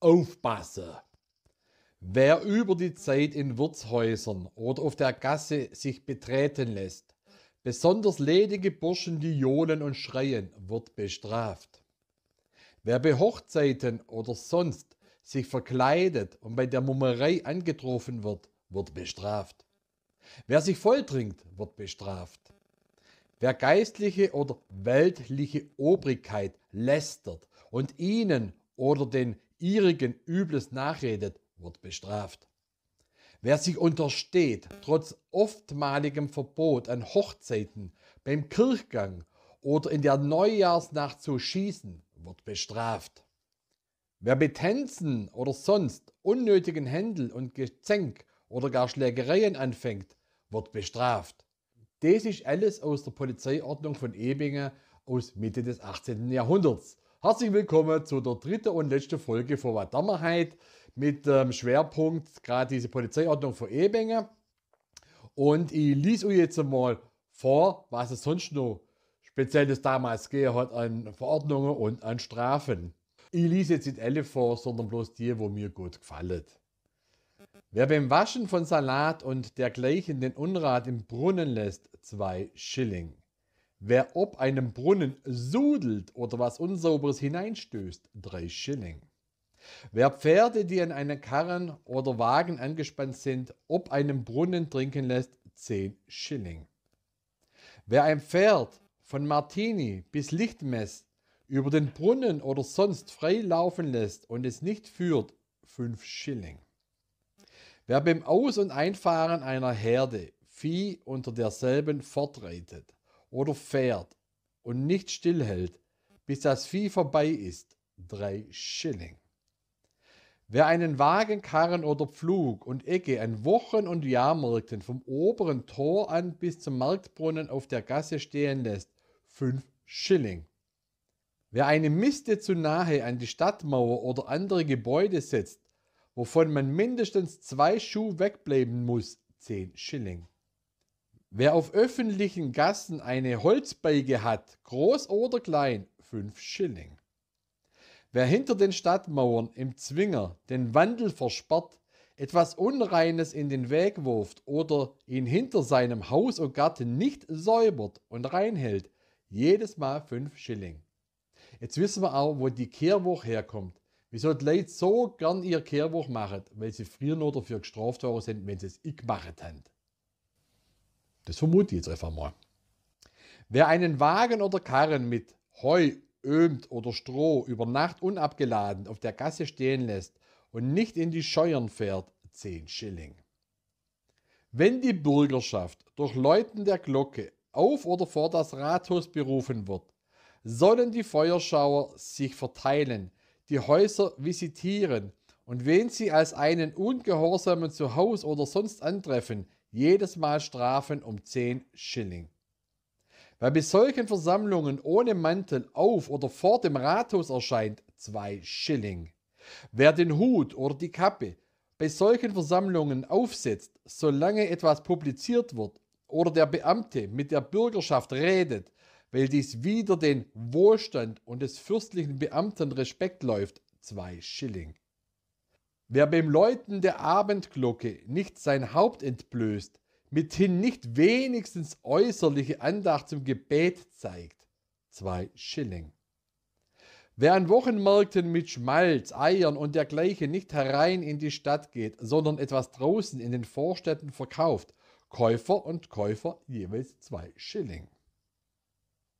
Aufpassen! Wer über die Zeit in Wirtshäusern oder auf der Gasse sich betreten lässt, besonders ledige Burschen, die johlen und schreien, wird bestraft. Wer bei Hochzeiten oder sonst sich verkleidet und bei der Mummerei angetroffen wird, wird bestraft. Wer sich volltrinkt, wird bestraft. Wer geistliche oder weltliche Obrigkeit lästert und ihnen oder den ihrigen Übles nachredet, wird bestraft. Wer sich untersteht, trotz oftmaligem Verbot an Hochzeiten, beim Kirchgang oder in der Neujahrsnacht zu schießen, wird bestraft. Wer mit Tänzen oder sonst unnötigen Händel und Gezänk oder gar Schlägereien anfängt, wird bestraft. Das ist alles aus der Polizeiordnung von Ebingen aus Mitte des 18. Jahrhunderts. Herzlich willkommen zu der dritten und letzten Folge von Wadammerheit mit Schwerpunkt gerade diese Polizeiordnung von Ebingen. Und ich lese euch jetzt mal vor, was es sonst noch Spezielles damals gegeben hat an Verordnungen und an Strafen. Ich lese jetzt nicht alle vor, sondern bloß die, wo mir gut gefallen. Wer beim Waschen von Salat und dergleichen den Unrat im Brunnen lässt, 2 Schilling. Wer ob einem Brunnen sudelt oder was Unsauberes hineinstößt, 3 Schilling. Wer Pferde, die an einen Karren oder Wagen angespannt sind, ob einem Brunnen trinken lässt, 10 Schilling. Wer ein Pferd von Martini bis Lichtmess über den Brunnen oder sonst frei laufen lässt und es nicht führt, 5 Schilling. Wer beim Aus- und Einfahren einer Herde Vieh unter derselben fortreitet oder fährt und nicht stillhält, bis das Vieh vorbei ist, 3 Schilling. Wer einen Wagen, Karren oder Pflug und Ecke an Wochen- und Jahrmärkten vom oberen Tor an bis zum Marktbrunnen auf der Gasse stehen lässt, 5 Schilling. Wer eine Miste zu nahe an die Stadtmauer oder andere Gebäude setzt, wovon man mindestens 2 Schuh wegbleiben muss, 10 Schilling. Wer auf öffentlichen Gassen eine Holzbeige hat, groß oder klein, 5 Schilling. Wer hinter den Stadtmauern im Zwinger den Wandel versperrt, etwas Unreines in den Weg wirft oder ihn hinter seinem Haus und Garten nicht säubert und reinhält, jedes Mal 5 Schilling. Jetzt wissen wir auch, wo die Kehrwoche herkommt. Wieso die Leute so gern ihr Kehrwoche machen, weil sie früher nur dafür gestraft worden sind, wenn sie es gemacht haben. Das vermute ich jetzt einfach mal. Wer einen Wagen oder Karren mit Heu, Ömt oder Stroh über Nacht unabgeladen auf der Gasse stehen lässt und nicht in die Scheuern fährt, 10 Schilling. Wenn die Bürgerschaft durch Läuten der Glocke auf oder vor das Rathaus berufen wird, sollen die Feuerschauer sich verteilen, die Häuser visitieren und wen sie als einen Ungehorsamen zu Haus oder sonst antreffen, jedes Mal strafen um 10 Schilling. Wer bei solchen Versammlungen ohne Mantel auf oder vor dem Rathaus erscheint, 2 Schilling. Wer den Hut oder die Kappe bei solchen Versammlungen aufsetzt, solange etwas publiziert wird oder der Beamte mit der Bürgerschaft redet, weil dies wider den Wohlstand und des fürstlichen Beamten Respekt läuft, 2 Schilling. Wer beim Läuten der Abendglocke nicht sein Haupt entblößt, mithin nicht wenigstens äußerliche Andacht zum Gebet zeigt, 2 Schilling. Wer an Wochenmärkten mit Schmalz, Eiern und dergleichen nicht herein in die Stadt geht, sondern etwas draußen in den Vorstädten verkauft, Käufer und Käufer jeweils 2 Schilling.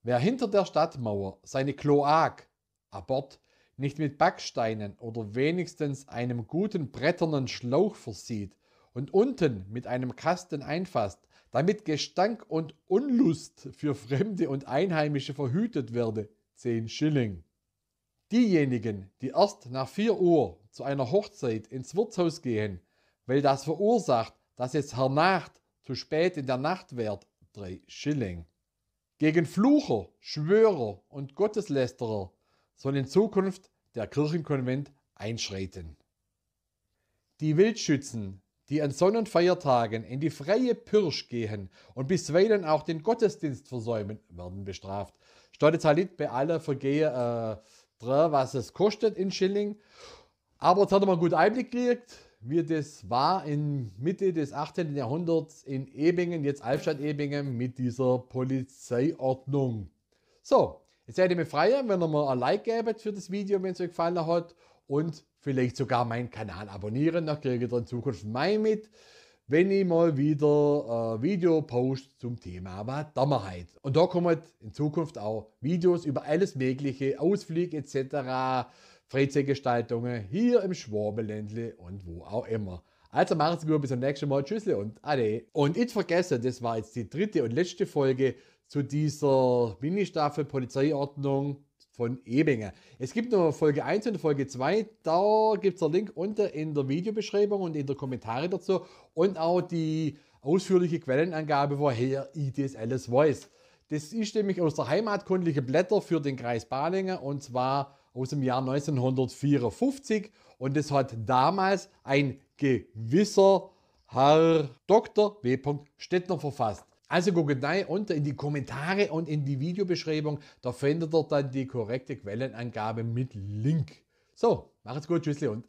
Wer hinter der Stadtmauer seine Kloak, Abort, nicht mit Backsteinen oder wenigstens einem guten bretternen Schlauch versieht und unten mit einem Kasten einfasst, damit Gestank und Unlust für Fremde und Einheimische verhütet werde, 10 Schilling. Diejenigen, die erst nach 4 Uhr zu einer Hochzeit ins Wirtshaus gehen, weil das verursacht, dass es hernach zu spät in der Nacht wird, 3 Schilling. Gegen Flucher, Schwörer und Gotteslästerer soll in Zukunft der Kirchenkonvent einschreiten. Die Wildschützen, die an Sonn- und Feiertagen in die freie Pirsch gehen und bisweilen auch den Gottesdienst versäumen, werden bestraft. Steht jetzt halt nicht bei allen Vergehen drin, was es kostet in Schilling. Aber jetzt hat er mal einen guten Einblick gekriegt, wie das war in Mitte des 18. Jahrhunderts in Ebingen, jetzt Albstadt-Ebingen, mit dieser Polizeiordnung. So, jetzt seid ihr mir freuen, wenn ihr mir ein Like gebt für das Video, wenn es euch gefallen hat. Und vielleicht sogar meinen Kanal abonnieren, dann kriegt ihr in Zukunft mein mit, wenn ich mal wieder ein Video poste zum Thema Verdammerheit. Und da kommen in Zukunft auch Videos über alles Mögliche, Ausflüge etc., Freizeitgestaltungen hier im Schwabenländle und wo auch immer. Also macht's gut, bis zum nächsten Mal. Tschüssle und Ade. Und nicht vergessen, das war jetzt die dritte und letzte Folge zu dieser Mini-Staffel Polizeiordnung von Ebingen. Es gibt noch Folge 1 und Folge 2. Da gibt es einen Link unten in der Videobeschreibung und in den Kommentaren dazu. Und auch die ausführliche Quellenangabe, woher ich das alles weiß. Das ist nämlich aus der heimatkundliche Blätter für den Kreis Balingen und zwar aus dem Jahr 1954. Und das hat damals ein gewisser Herr Dr. W. Stettner verfasst. Also guckt rein unten in die Kommentare und in die Videobeschreibung. Da findet ihr dann die korrekte Quellenangabe mit Link. So, macht's gut, tschüssli und